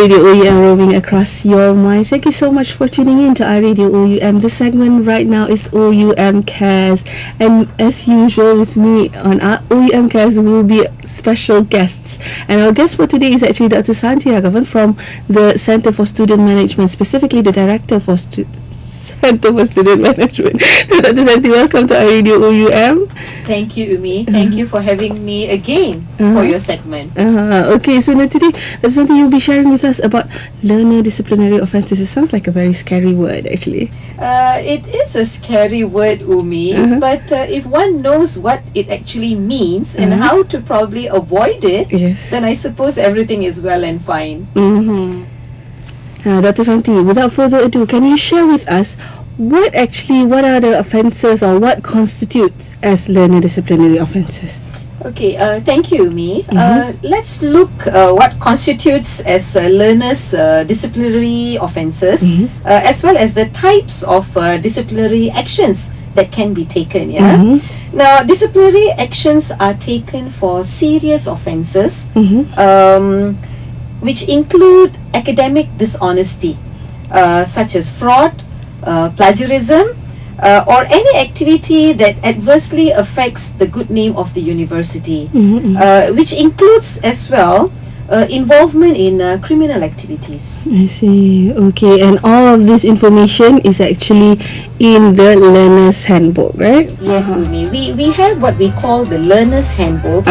iRadio OUM roaming across your mind. Thank you so much for tuning in to iRadio OUM. The segment right now is OUM Cares, and as usual with me on OUM Cares will be special guests. And our guest for today is actually Dr. Santhi Raghavan from the Center for Student Management, specifically the Director for Center for Student Management. Dr. Santhi, welcome to iRadio OUM. Thank you, Umi. Thank you for having me again for your segment. Okay, so now today, Dr. Santhi, you'll be sharing with us about learner disciplinary offences. It sounds like a very scary word, actually. It is a scary word, Umi, but if one knows what it actually means and how to probably avoid it, then I suppose everything is well and fine. Dr. Santhi, without further ado, can you share with us what are the offences or what constitutes as learner disciplinary offences? Okay, thank you, Umi. Let's look what constitutes as learners' disciplinary offences, as well as the types of disciplinary actions that can be taken. Now, disciplinary actions are taken for serious offences, which include academic dishonesty, such as fraud, plagiarism, or any activity that adversely affects the good name of the university, which includes as well involvement in criminal activities. I see. Okay, and all of this information is actually in the Learner's Handbook, right? Yes, Umi. We have what we call the Learner's Handbook,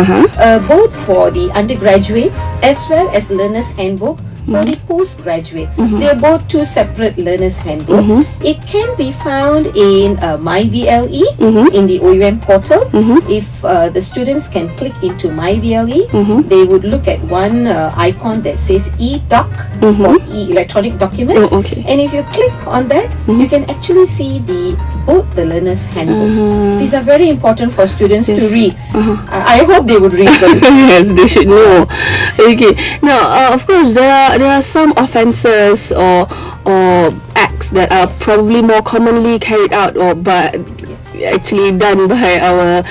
both for the undergraduates as well as the Learner's Handbook for the postgraduate. They are both two separate Learner's Handbook. It can be found in MyVLE, in the OUM portal. If the students can click into MyVLE, they would look at one icon that says e-doc for electronic documents. And if you click on that, you can actually see both the Learner's Handbooks. These are very important for students to read. I hope they would read them. Yes, they should know. Okay. Now, of course, there are some offences or acts that are probably more commonly carried out actually done by our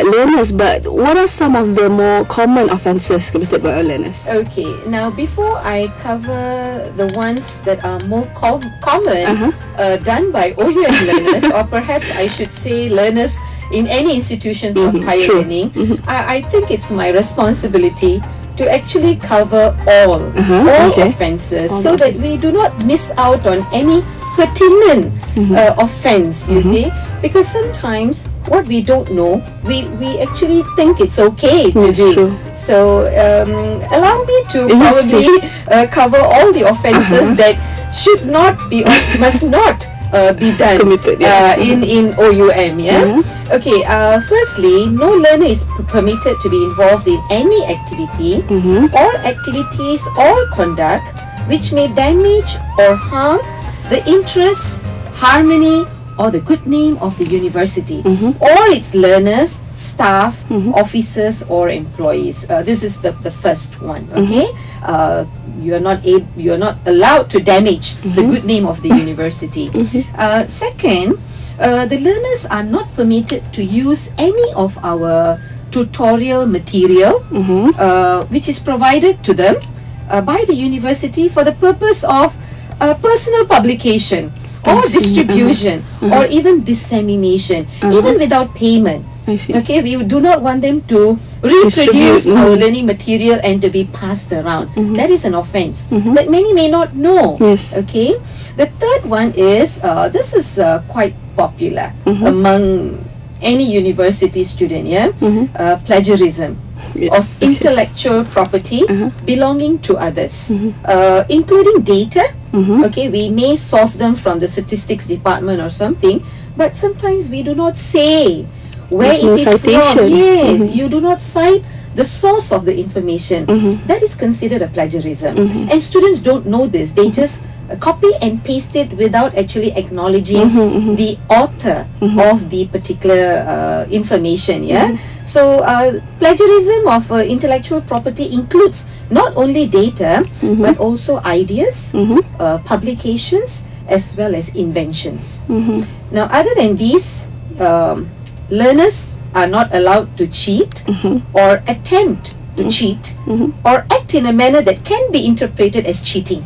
learners. But what are some of the more common offences committed by our learners? Okay. Now, before I cover the ones that are more common done by OUM learners, or perhaps I should say learners in any institutions of higher learning, I think it's my responsibility to actually cover all offences, so that we do not miss out on any pertinent offence, you see, because sometimes what we don't know, we actually think it's okay to do. So allow me to probably cover all the offences that should not be or must not be done in OUM. Okay, firstly, no learner is permitted to be involved in any activity or activities or conduct which may damage or harm the interests, harmony, or the good name of the university or its learners, staff, officers, or employees. This is the first one. Okay, you are not allowed to damage the good name of the university. Second, the learners are not permitted to use any of our tutorial material which is provided to them by the university for the purpose of personal publication or distribution or even dissemination, even without payment. Okay, we do not want them to reproduce our learning material and to be passed around. That is an offence that many may not know. Okay, the third one is this is quite popular among any university student. Plagiarism of intellectual property belonging to others, including data. Okay, we may source them from the statistics department or something, but sometimes we do not say where it is from. Yes, you do not cite the source of the information. That is considered a plagiarism, and students don't know this. They just copy and paste it without actually acknowledging the author of the particular information. So plagiarism of intellectual property includes not only data but also ideas, publications, as well as inventions. Now, other than these, learners are not allowed to cheat or attempt to cheat, or act in a manner that can be interpreted as cheating.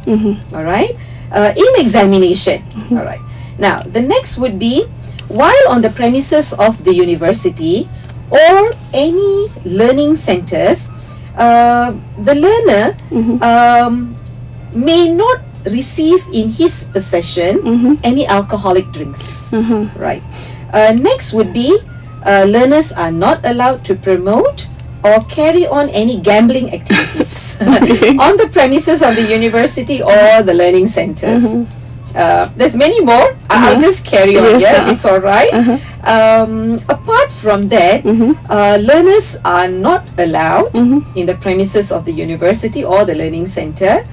All right, in examination. All right. Now, the next would be while on the premises of the university or any learning centers, the learner may not receive in his possession any alcoholic drinks. Right. Next would be learners are not allowed to promote or carry on any gambling activities on the premises of the university or the learning centers. There's many more. I'll just carry on here. It's all right. Apart from that, learners are not allowed in the premises of the university or the learning center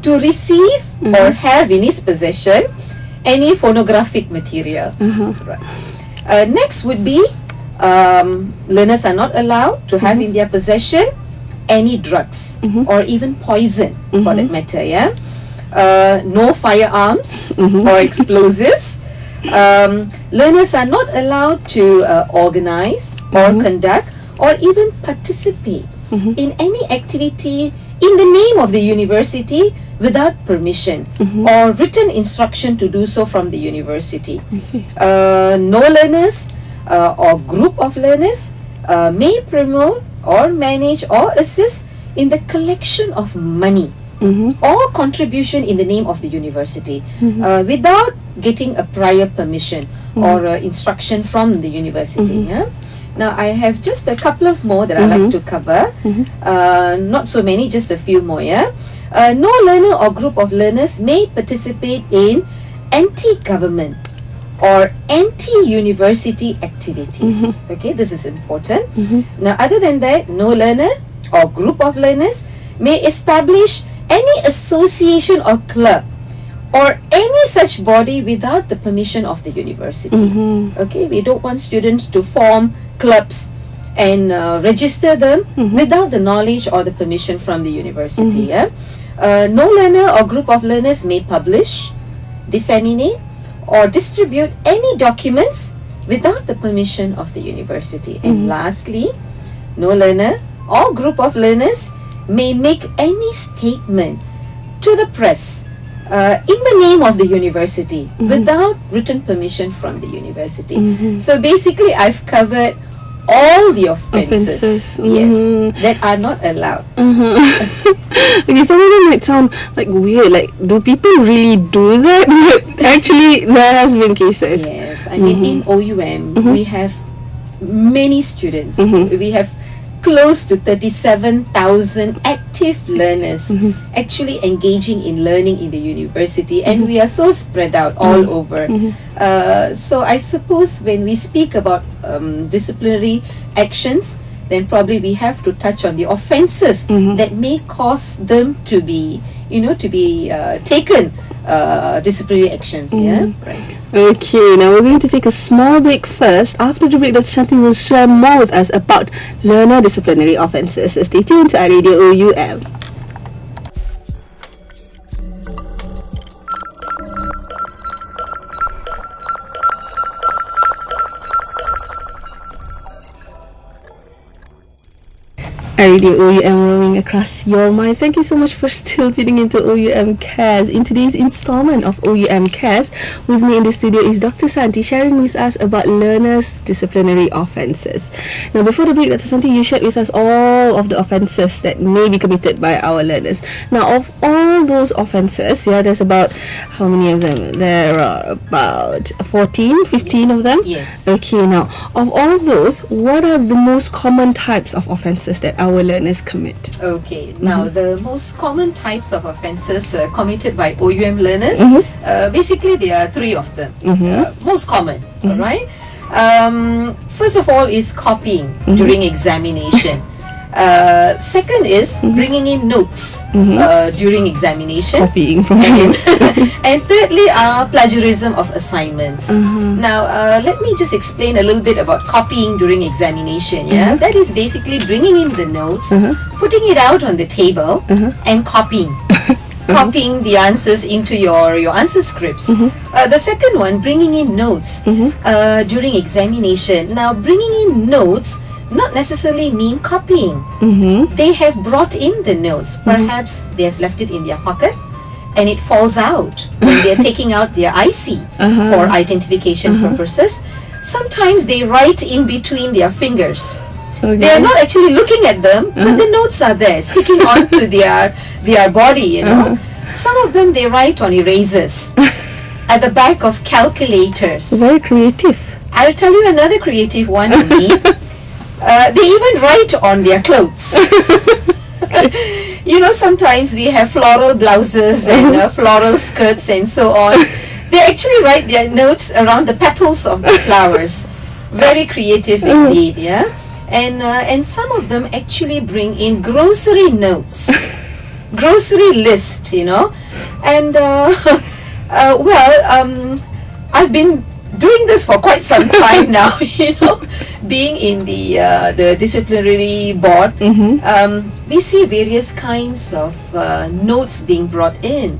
to receive or have in his possession any phonographic material. Right. Next would be learners are not allowed to have in their possession any drugs or even poison for that matter. Yeah. No firearms or explosives. Learners are not allowed to organize or conduct or even participate in any activity in the name of the university without permission or written instruction to do so from the university. No learners or group of learners may promote or manage or assist in the collection of money or contribution in the name of the university without getting a prior permission or instruction from the university. Yeah? Now, I have just a couple of more that I like to cover. Not so many, just a few more. Yeah? No learner or group of learners may participate in anti-government or anti-university activities. Okay, this is important. Now, other than that, no learner or group of learners may establish any association or club or any such body without the permission of the university. Okay, we don't want students to form clubs and register them without the knowledge or the permission from the university. Yeah? No learner or group of learners may publish, disseminate, or distribute any documents without the permission of the university. And lastly, no learner or group of learners may make any statement to the press in the name of the university without written permission from the university. So basically, I've covered all the offences, yes, that are not allowed. Okay, some of them might sound like weird, like do people really do that? But actually there has been cases. Yes, I mean in OUM we have many students. We have close to 37,000 active learners actually engaging in learning in the university, and we are so spread out all over. So I suppose when we speak about disciplinary actions, then probably we have to touch on the offences that may cause them to be, taken disciplinary actions. Yeah, right. Okay, now we're going to take a small break first. After the break, Dr. Santhi will share more with us about learner disciplinary offences. So stay tuned to iRadio OUM. iRadio OUM roaming across your mind. Thank you so much for still tuning into OUM Cares. In today's installment of OUM Cares, with me in the studio is Dr. Santhi sharing with us about learners' disciplinary offences. Now, before the break, Dr. Santhi, you shared with us all of the offences that may be committed by our learners. Now, of all those offences, there's about, how many of them? There are about 14, 15 of them? Yes. Okay, now, of all of those, what are the most common types of offences that our learners commit? Okay, now the most common types of offences committed by OUM learners, basically there are three of them. Most common, alright? First of all is copying during examination. Second is bringing in notes during examination. Copying from and thirdly are plagiarism of assignments. Now, let me just explain a little bit about copying during examination. That is basically bringing in the notes, putting it out on the table, and copying. Copying the answers into your answer scripts. The second one, bringing in notes during examination. Now, bringing in notes not necessarily mean copying. They have brought in the notes. Perhaps they have left it in their pocket and it falls out when they are taking out their IC for identification purposes. Sometimes they write in between their fingers. They are not actually looking at them, but the notes are there, sticking onto their body, you know. Some of them they write on erasers at the back of calculators. Very creative. I'll tell you another creative one to me. They even write on their clothes. You know, sometimes we have floral blouses and floral skirts and so on. They actually write their notes around the petals of the flowers. Very creative indeed, yeah. And some of them actually bring in grocery notes, grocery list, you know. And I've been doing this for quite some time now, you know, being in the disciplinary board. We see various kinds of notes being brought in,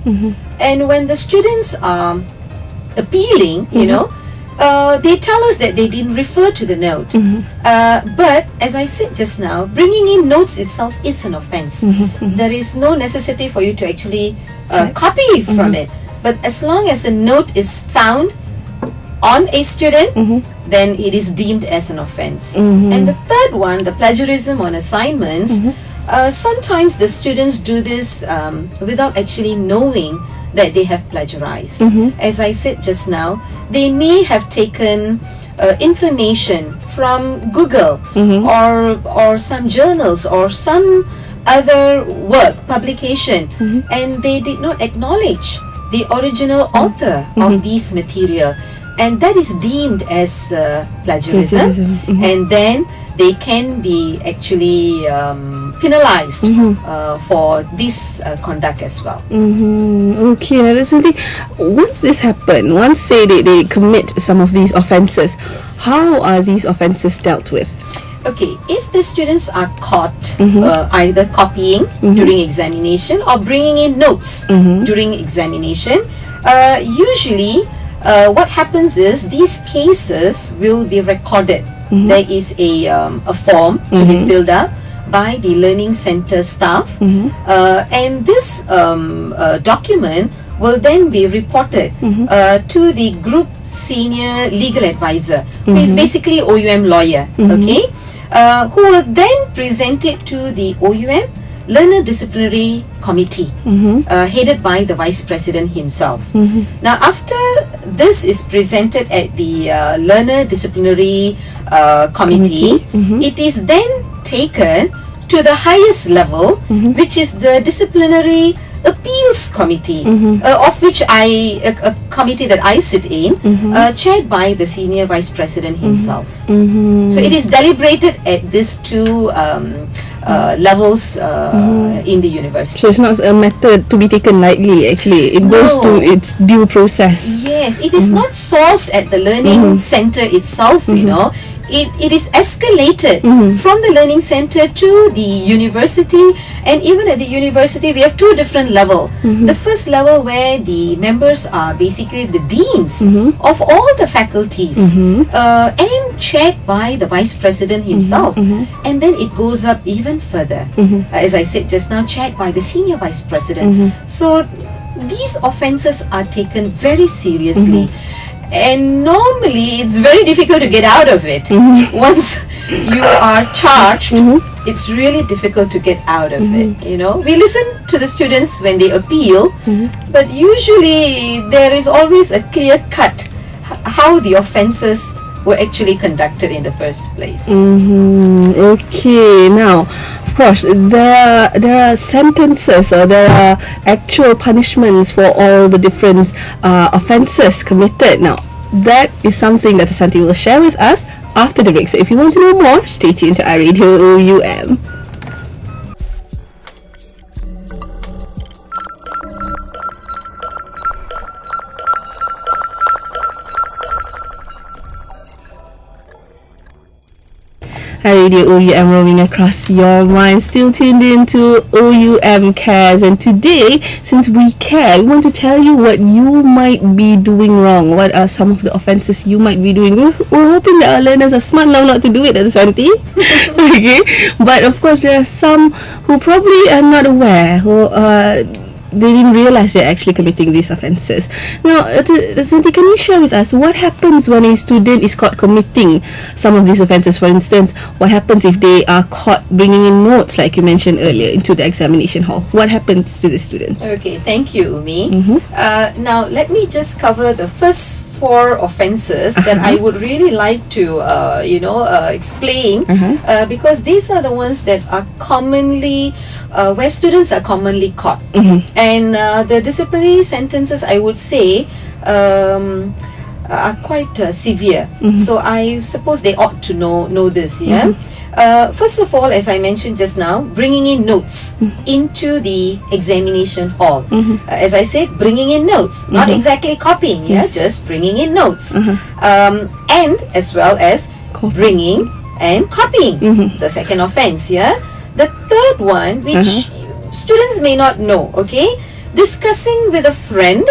and when the students are appealing, you know, they tell us that they didn't refer to the note. But as I said just now, bringing in notes itself is an offense. There is no necessity for you to actually copy from it. But as long as the note is found on a student, then it is deemed as an offense. And the third one, the plagiarism on assignments, sometimes the students do this without actually knowing that they have plagiarized. As I said just now, they may have taken information from Google or some journals or some other work, publication, and they did not acknowledge the original author of this material, and that is deemed as plagiarism. And then they can be actually penalized for this conduct as well. Okay, now that's something. Once this happens, once say they commit some of these offences, how are these offences dealt with? Okay, if the students are caught either copying during examination or bringing in notes during examination, usually what happens is these cases will be recorded. There is a form to be filled up by the learning center staff, and this document will then be reported to the group senior legal advisor, who is basically OUM lawyer, okay, who will then present it to the OUM Learner Disciplinary Committee, headed by the Vice President himself. Now, after this is presented at the Learner Disciplinary Committee, it is then taken to the highest level, which is the Disciplinary Appeals Committee, of which a committee that I sit in, chaired by the Senior Vice President himself. So it is deliberated at these two levels in the university. So it's not a method to be taken lightly, actually. It goes to its due process. Yes, it is not solved at the learning center itself, you know. It is escalated from the learning center to the university, and even at the university we have two different levels. The first level, where the members are basically the deans of all the faculties, and chaired by the Vice President himself, and then it goes up even further, as I said just now, chaired by the Senior Vice President. So these offences are taken very seriously. And normally it's very difficult to get out of it. Once you are charged, it's really difficult to get out of it, you know. We listen to the students when they appeal, but usually there is always a clear cut how the offences were actually conducted in the first place. Okay, now of course there are sentences, or there are actual punishments for all the different offences committed. Now that is something that Santhi will share with us after the break. So if you want to know more, stay tuned to iRadio OUM. iRadio OUM roaming across your mind. Still tuned in to OUM Cares, and today, since we care, we want to tell you what you might be doing wrong. What are some of the offences you might be doing? We're hoping that our learners are smart enough not to do it, Santhi. Okay, but of course there are some who probably are not aware, who they didn't realize they're actually committing these offences. Now, Santhi, can you share with us what happens when a student is caught committing some of these offences? For instance, what happens if they are caught bringing in notes, like you mentioned earlier, into the examination hall? What happens to the students? Okay, thank you, Umi. Now, let me just cover the first 4 offences that I would really like to, explain, because these are the ones that are commonly, where students are commonly caught. And the disciplinary sentences, I would say, are quite severe. So I suppose they ought to know this, yeah? First of all, as I mentioned just now, bringing in notes into the examination hall. As I said, bringing in notes, not exactly copying, just bringing in notes. And as well as bringing and copying, the second offense, The third one, which students may not know, okay, discussing with a friend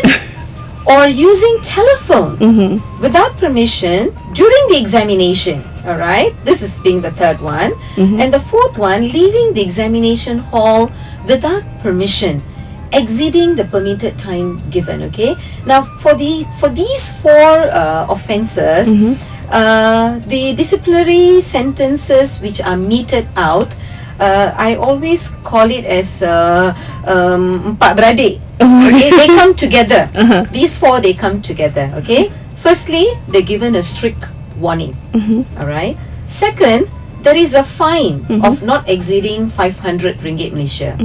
or using telephone without permission during the examination. Alright, this is being the third one. And the fourth one, leaving the examination hall without permission, exceeding the permitted time given. Okay, now for these 4 offences, the disciplinary sentences which are meted out, I always call it as empat beradik. Okay, they come together. These 4, they come together. Okay, firstly, they're given a strict warning. Alright. Second, there is a fine of not exceeding 500 ringgit Malaysia.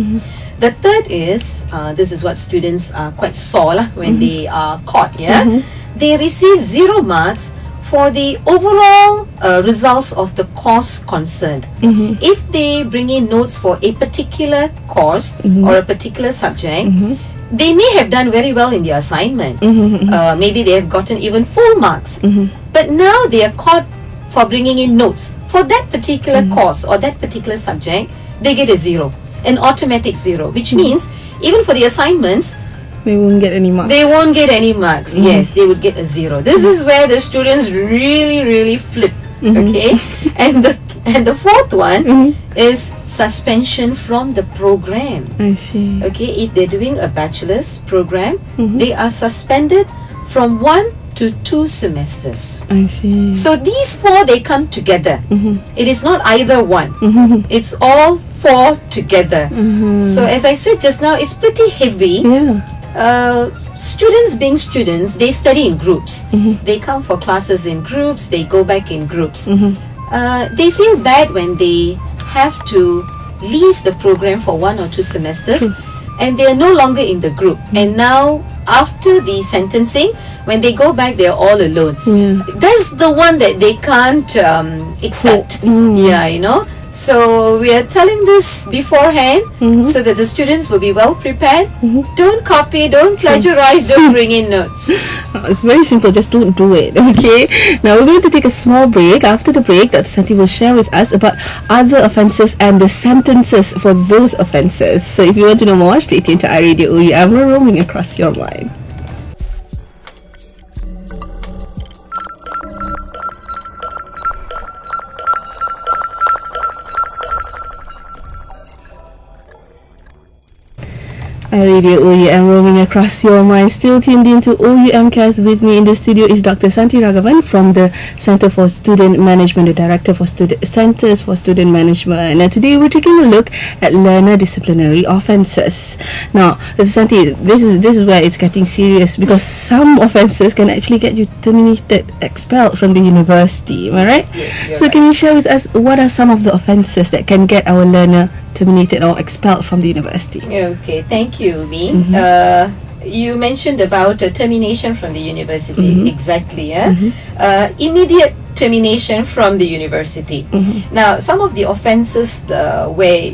The third is, this is what students are quite sore when they are caught. They receive 0 marks for the overall results of the course concerned. If they bring in notes for a particular course or a particular subject, they may have done very well in the assignment. Maybe they have gotten even full marks. But now they are caught for bringing in notes for that particular course or that particular subject. They get a 0, an automatic 0, which means even for the assignments, they won't get any marks. They won't get any marks. Yes, they would get a 0. This is where the students really flip. Okay, and the fourth one is suspension from the program. I see. Okay, if they're doing a bachelor's program, they are suspended from 1 to 2 semesters. I see. So these 4, they come together. It is not either one. It's all 4 together. So as I said just now, it's pretty heavy. Students being students, they study in groups. They come for classes in groups, they go back in groups. They feel bad when they have to leave the program for 1 or 2 semesters and they are no longer in the group. And now after the sentencing, when they go back, they are all alone. That's the one that they can't accept. So we are telling this beforehand so that the students will be well prepared. Don't copy, don't plagiarize, don't bring in notes. It's very simple, just don't do it. Okay, now we're going to take a small break. After the break, Dr. Santhi will share with us about other offences and the sentences for those offences. So if you want to know more, stay tuned to iRadio OUM, roaming across your mind. iRadio OUM, roaming across your mind. Still tuned into OUM Cares. With me in the studio is Dr. Santhi Raghavan from the Centre for Student Management, the Director for Centres for Student Management. And today we're taking a look at learner disciplinary offences. Now, Dr. Santhi, this is where it's getting serious, because some offences can actually get you terminated, expelled from the university. Am I right? Yes, so can you share with us what are some of the offences that can get our learner terminated or expelled from the university? Okay, thank you, Mi. You mentioned about termination from the university. Exactly, immediate termination from the university. Now, some of the offences where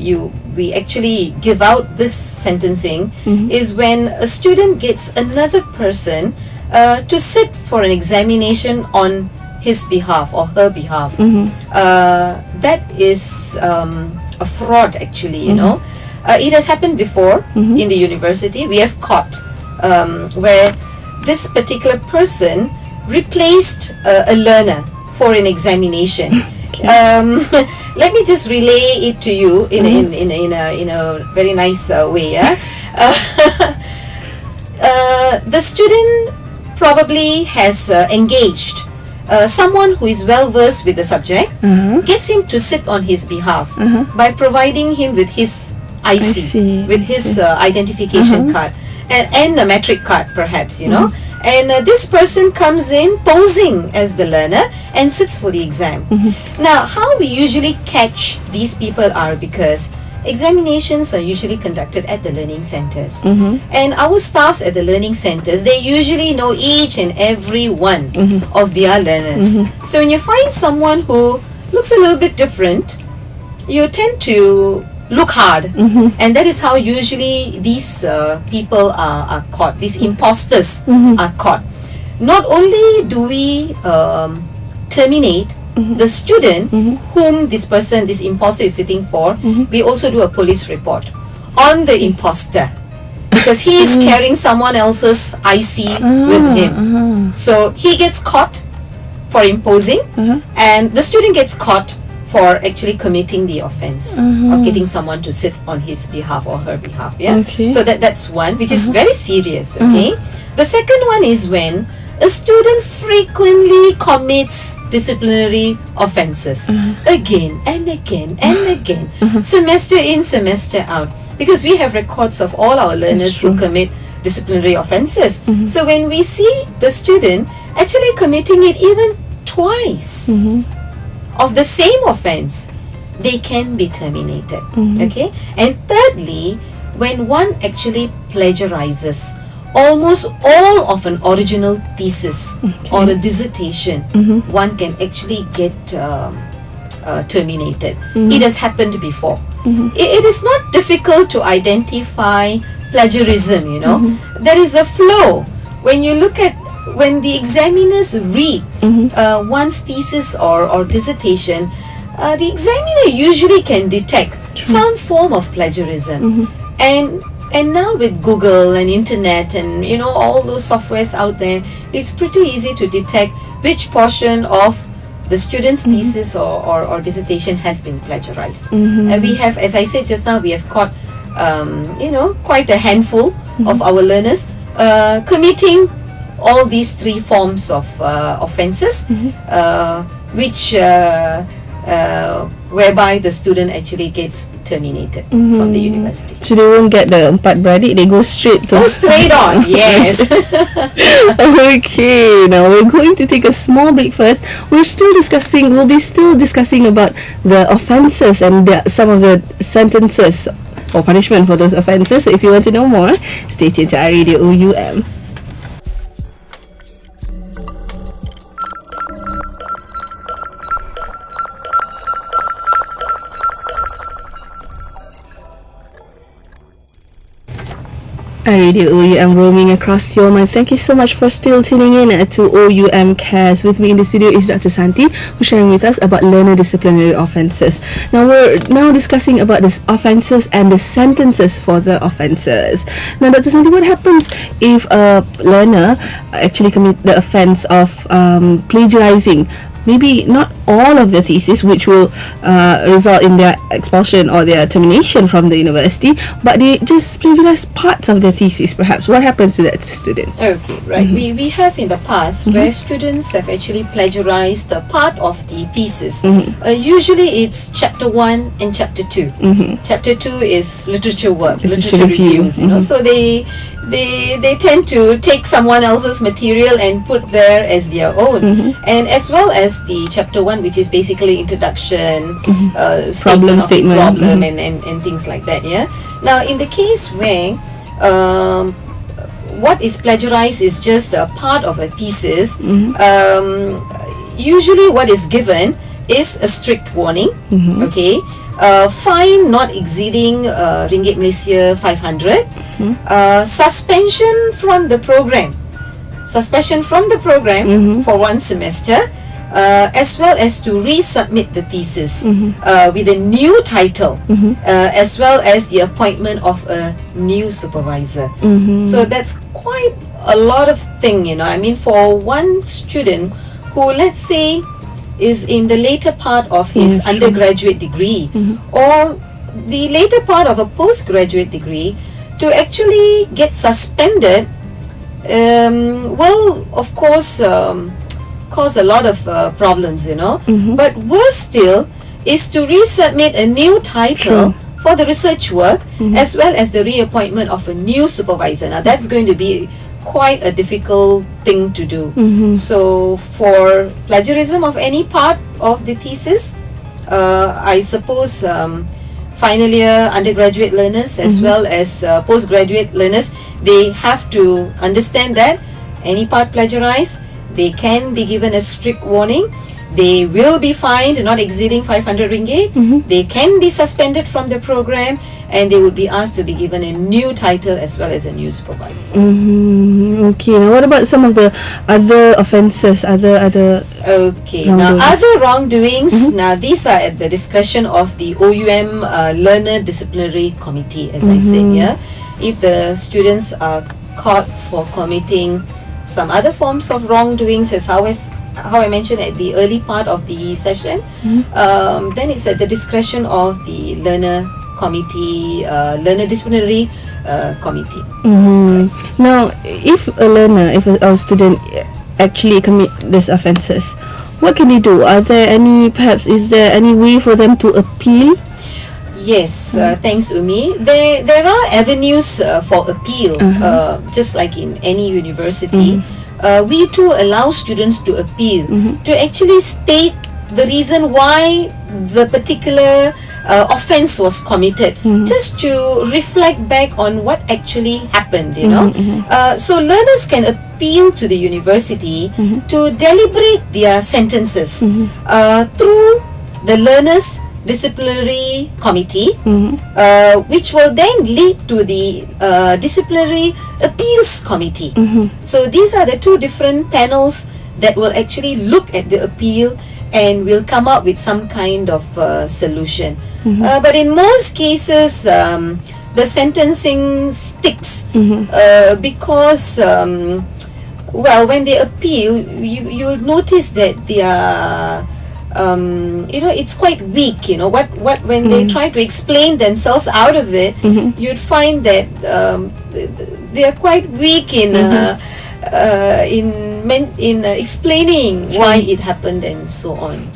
we actually give out this sentencing is when a student gets another person to sit for an examination on his behalf or her behalf, that is a fraud actually, you know. It has happened before in the university. We have caught where this particular person replaced a learner for an examination. Let me just relay it to you in a very nice way. The student probably has engaged someone who is well versed with the subject, gets him to sit on his behalf by providing him with his IC, with his identification card and a metric card perhaps, you know. And this person comes in posing as the learner and sits for the exam. Now, how we usually catch these people are because examinations are usually conducted at the learning centers. And our staffs at the learning centers, they usually know each and every one of their learners. So when you find someone who looks a little bit different, you tend to look hard, and that is how usually these people are caught. These imposters are caught. Not only do we terminate the student whom this person, this imposter is sitting for, we also do a police report on the imposter because he is carrying someone else's IC with him. So he gets caught for imposing, and the student gets caught for actually committing the offense of getting someone to sit on his behalf or her behalf. So that's one, which is very serious. The second one is when a student frequently commits disciplinary offenses again and again and again, semester in, semester out, because we have records of all our learners who commit disciplinary offenses. So when we see the student actually committing it even twice of the same offense, they can be terminated. And thirdly, when one actually plagiarizes almost all of an original thesis or a dissertation, one can actually get terminated. It has happened before. It is not difficult to identify plagiarism, you know. There is a flow. When you look at, when the examiners read one's thesis or dissertation, the examiner usually can detect some form of plagiarism. And now with Google and internet and, you know, all those softwares out there, it's pretty easy to detect which portion of the student's thesis or dissertation has been plagiarized. And we have, as I said just now, we have caught you know, quite a handful of our learners committing all these three forms of offenses, which whereby the student actually gets terminated from the university. So they won't get the empat beradik, they go straight to... Go straight on, yes. Okay, now we're going to take a small break first. We'll be still discussing about the offences and some of the sentences or punishment for those offences. So if you want to know more, stay tuned to iRadio OUM. iRadio OUM roaming across your mind. Thank you so much for still tuning in to OUM Cares. With me in the studio is Dr. Santhi, who's sharing with us about learner disciplinary offences. Now we're discussing about the offences and the sentences for the offences. Now, Dr. Santhi, what happens if a learner actually commit the offence of plagiarizing maybe not all of the thesis, which will result in their expulsion or their termination from the university, but they just plagiarize parts of the thesis perhaps? What happens to that student? Okay, right. We have in the past where students have actually plagiarized a part of the thesis. Usually it's chapter 1 and chapter 2. Chapter 2 is literature work, literature reviews, you know, so they tend to take someone else's material and put there as their own. And as well as the chapter 1, which is basically introduction, problem statement, and things like that. Now in the case where what is plagiarized is just a part of a thesis, usually what is given is a strict warning. Okay, fine not exceeding ringgit Malaysia 500, suspension from the program for 1 semester, as well as to resubmit the thesis with a new title, as well as the appointment of a new supervisor. So that's quite a lot of thing, you know. I mean, for one student who, let's say, is in the later part of his undergraduate degree or the later part of a postgraduate degree, to actually get suspended will, of course, cause a lot of problems, you know. But worse still is to resubmit a new title for the research work, as well as the reappointment of a new supervisor. Now that's going to be quite a difficult thing to do. So for plagiarism of any part of the thesis, I suppose final year undergraduate learners as well as postgraduate learners, they have to understand that any part plagiarized, they can be given a strict warning. They will be fined, not exceeding 500 ringgit. They can be suspended from the program, and they would be asked to be given a new title as well as a new supervisor. Okay, now what about some of the other offences, other Okay, now other wrongdoings, now these are at the discretion of the OUM Learner Disciplinary Committee, as I said. If the students are caught for committing some other forms of wrongdoings, as how I mentioned at the early part of the session, then it's at the discretion of the learner committee, learner disciplinary committee. Now, if a learner, if a student actually commit these offences, what can they do? Is there any way for them to appeal? Yes, thanks, Umi. There are avenues for appeal, just like in any university. We too allow students to appeal, to actually state the reason why the particular offence was committed, just to reflect back on what actually happened, you know. So learners can appeal to the university to deliberate their sentences through the learners disciplinary committee, which will then lead to the disciplinary appeals committee. So these are the two different panels that will actually look at the appeal and will come up with some kind of solution. But in most cases, the sentencing sticks because well, when they appeal, you'll notice that they are you know, it's quite weak, you know. When they try to explain themselves out of it, you'd find that they are quite weak in explaining why it happened and so on.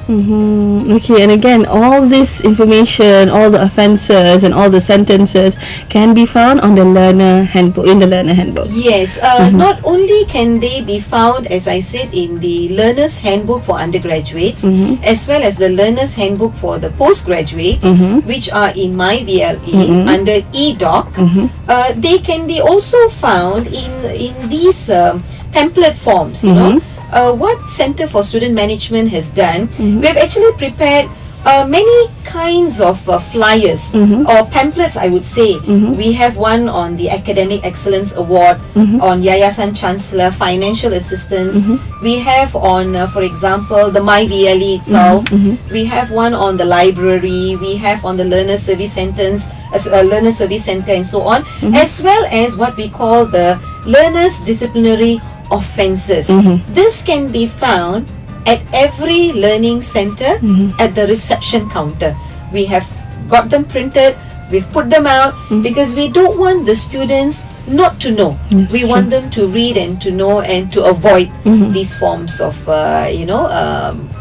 Okay, and again, all this information, all the offences and all the sentences can be found on the learner handbook, in the learner handbook. Yes, not only can they be found, as I said, in the learner's handbook for undergraduates, as well as the learner's handbook for the postgraduates, which are in my VLE under e-doc. They can be also found in these pamphlet forms, you know. What Center for Student Management has done, we have actually prepared many kinds of flyers or pamphlets, I would say. We have one on the Academic Excellence Award, on Yayasan Chancellor, financial assistance. We have on, for example, the My VLE itself. We have one on the library. We have on the Learner Service Centers, Learner Service Center, and so on, as well as what we call the Learners Disciplinary Offences. This can be found at every learning center at the reception counter. We have got them printed, we've put them out because we don't want the students not to know. We want them to read and to know and to avoid these forms of you know,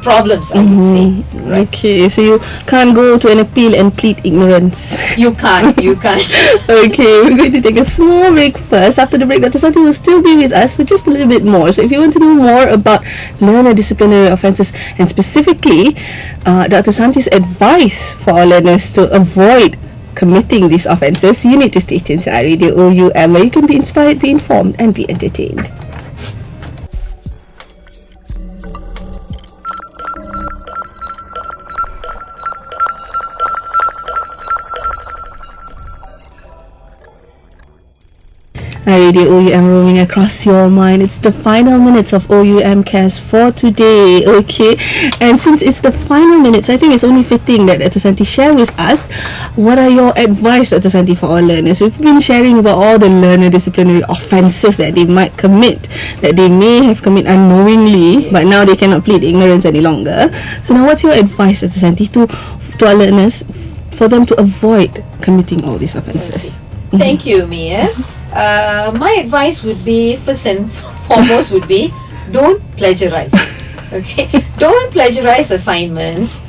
problems, I would say. Right? Okay, so you can't go to an appeal and plead ignorance. You can't. Okay, we're going to take a small break first. After the break, Dr. Santhi will still be with us for just a little bit more. So if you want to know more about learner disciplinary offences, and specifically Dr. Santhi's advice for our learners to avoid committing these offences, you need to stay tuned to iRadio OUM, where you can be inspired, be informed and be entertained. iRadio OUM roaming across your mind. It's the final minutes of OUM Cast for today, okay? And since it's the final minutes, I think it's only fitting that Dr. Santhi share with us what are your advice, Dr. Santhi, for our learners. We've been sharing about all the learner disciplinary offences that they might commit, that they may have committed unknowingly, but now they cannot plead ignorance any longer. So now what's your advice, Dr. Santhi, to our learners for them to avoid committing all these offences? Thank you, Mia. My advice would be, first and foremost, would be don't plagiarize. Okay, don't plagiarize assignments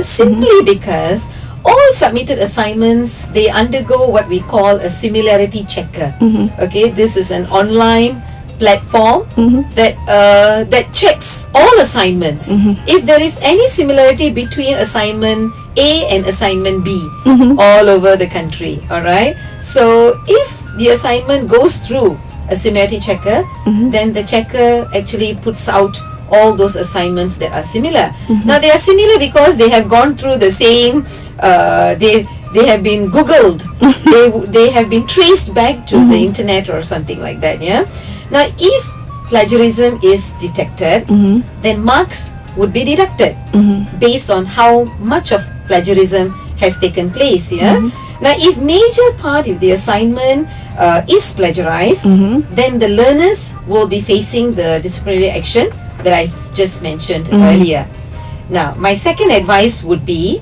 simply because all submitted assignments, they undergo what we call a similarity checker. Okay, this is an online platform that checks all assignments. If there is any similarity between assignment A and assignment B all over the country, alright? So if the assignment goes through a similarity checker, then the checker actually puts out all those assignments that are similar. Now they are similar because they have gone through the same, they have been googled, they have been traced back to the internet or something like that. Yeah. Now if plagiarism is detected, then marks would be deducted based on how much of plagiarism has taken place. Yeah. Now if major part of the assignment is plagiarized, then the learners will be facing the disciplinary action that I've just mentioned earlier. Now my second advice would be,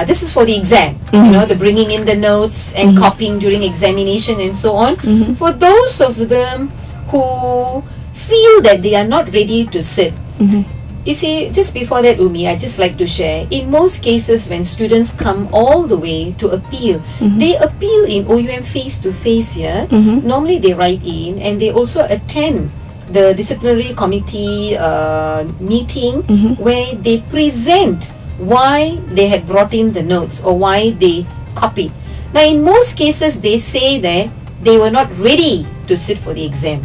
this is for the exam, you know, the bringing in the notes and copying during examination and so on. For those of them who feel that they are not ready to sit, you see, just before that, Umi, I just like to share, in most cases when students come all the way to appeal, they appeal in OUM face-to-face here. Normally they write in and they also attend the disciplinary committee meeting where they present why they had brought in the notes or why they copied. Now in most cases they say that they were not ready to sit for the exam,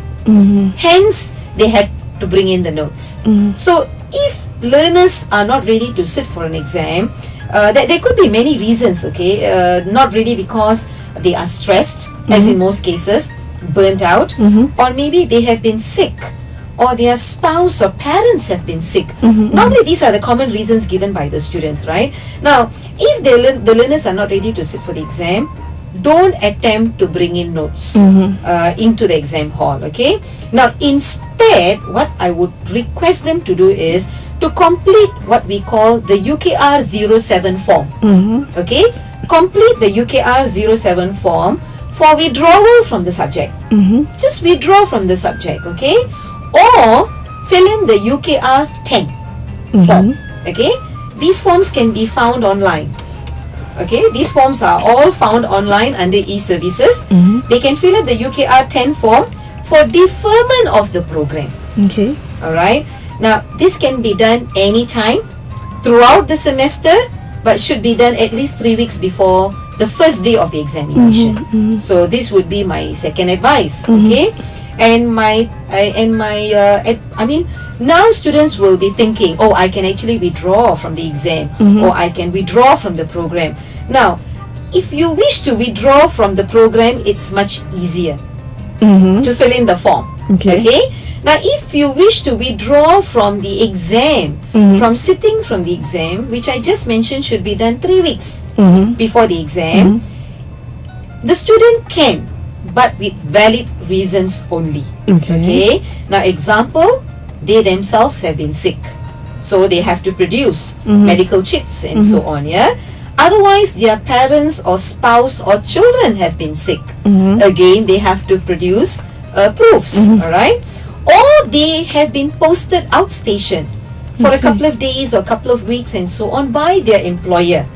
hence they had to bring in the notes. So if learners are not ready to sit for an exam, there could be many reasons, okay? Not really because they are stressed, as in most cases, burnt out, or maybe they have been sick, or their spouse or parents have been sick. Normally these are the common reasons given by the students, right? Now if the learners are not ready to sit for the exam, don't attempt to bring in notes into the exam hall, okay? Now instead, what I would request them to do is to complete what we call the UKR 07 form. Okay, complete the UKR 07 form for withdrawal from the subject. Just withdraw from the subject, okay? Or fill in the UKR 10 form. Okay, these forms can be found online. Okay, these forms are all found online under e-services. They can fill up the UKR 10 form for deferment of the program. Okay. Alright. Now this can be done anytime throughout the semester, but should be done at least 3 weeks before the first day of the examination. So this would be my second advice. Okay. And I mean, now students will be thinking, oh, I can actually withdraw from the exam, or I can withdraw from the program. Now, if you wish to withdraw from the program, it's much easier to fill in the form. Okay. Now, if you wish to withdraw from the exam, from sitting from the exam, which I just mentioned should be done 3 weeks before the exam, the student can, but with valid reasons only. Okay. Now, example, they themselves have been sick, so they have to produce medical chits and so on. Yeah. Otherwise, their parents or spouse or children have been sick. Again, they have to produce proofs. All right. Or they have been posted outstation for a couple of days or couple of weeks and so on by their employer,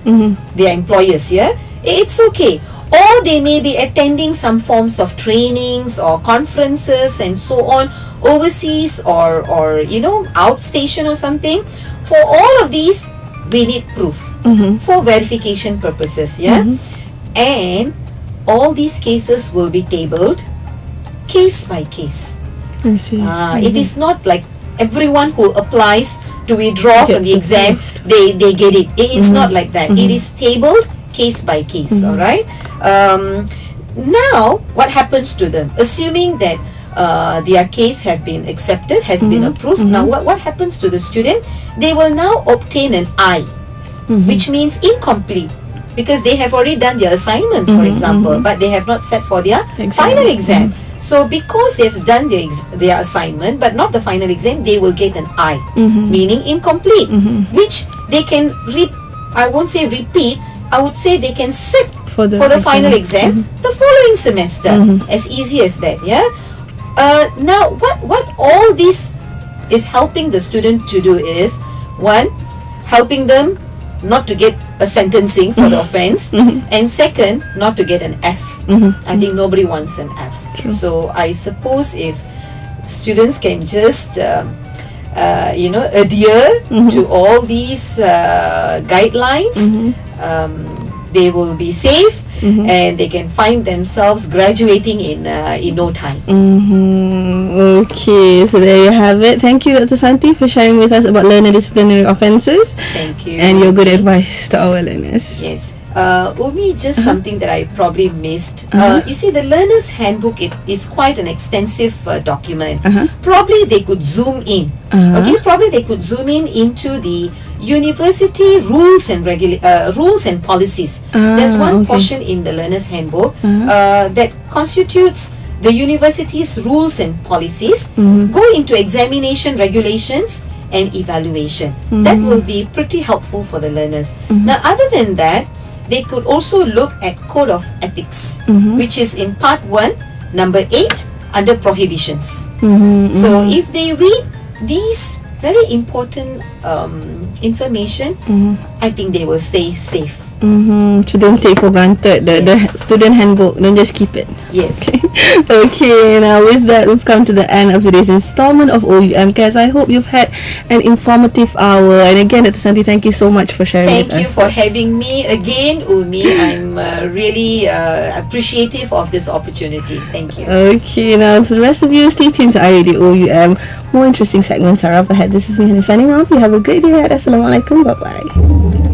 their employers. Yeah, it's okay. Or they may be attending some forms of trainings or conferences and so on overseas, or you know, outstation or something. For all of these, we need proof for verification purposes. Yeah, and all these cases will be tabled case by case. I see. It is not like everyone who applies to withdraw from the exam, they get it. It's not like that. It is tabled case by case. All right. now, what happens to them? Assuming that their case have been accepted, has been approved. Now, what happens to the student? They will now obtain an I, which means incomplete, because they have already done their assignments, for example, but they have not sat for their final exam. So, because they have done their assignment, but not the final exam, they will get an I, meaning incomplete, which they can I won't say repeat, I would say they can sit for the final exam the following semester, as easy as that. Yeah. Now, what all this is helping the student to do is, one, helping them not to get a sentencing for the offense, and second, not to get an F. I think nobody wants an F. True. So I suppose if students can just adhere to all these guidelines, they will be safe, and they can find themselves graduating in no time. Okay, so there you have it. Thank you, Dr. Santhi, for sharing with us about learner disciplinary offences. Thank you. And your good advice to our learners. Yes. Umi, just something that I probably missed. You see, the learner's handbook, is quite an extensive document. Probably they could zoom in. Okay, probably they could zoom in into the university rules and rules and policies. There's one portion in the learner's handbook that constitutes the university's rules and policies, go into examination regulations and evaluation. That will be pretty helpful for the learners. Now, other than that, they could also look at Code of Ethics, which is in Part 1, Number 8, under Prohibitions. So, if they read these very important information, I think they will stay safe. So don't take for granted the student handbook. Don't just keep it. Yes. Okay, now with that, we've come to the end of today's installment of OUM Cares. I hope you've had an informative hour. And again, Dr. Santhi, thank you so much for sharing with us. Thank you for having me again, Umi. I'm really appreciative of this opportunity. Thank you. Okay, now for the rest of you, stay tuned to iRadio OUM. More interesting segments are up ahead. This is me, Hanim, signing off. You have a great day ahead. Assalamualaikum. Bye-bye.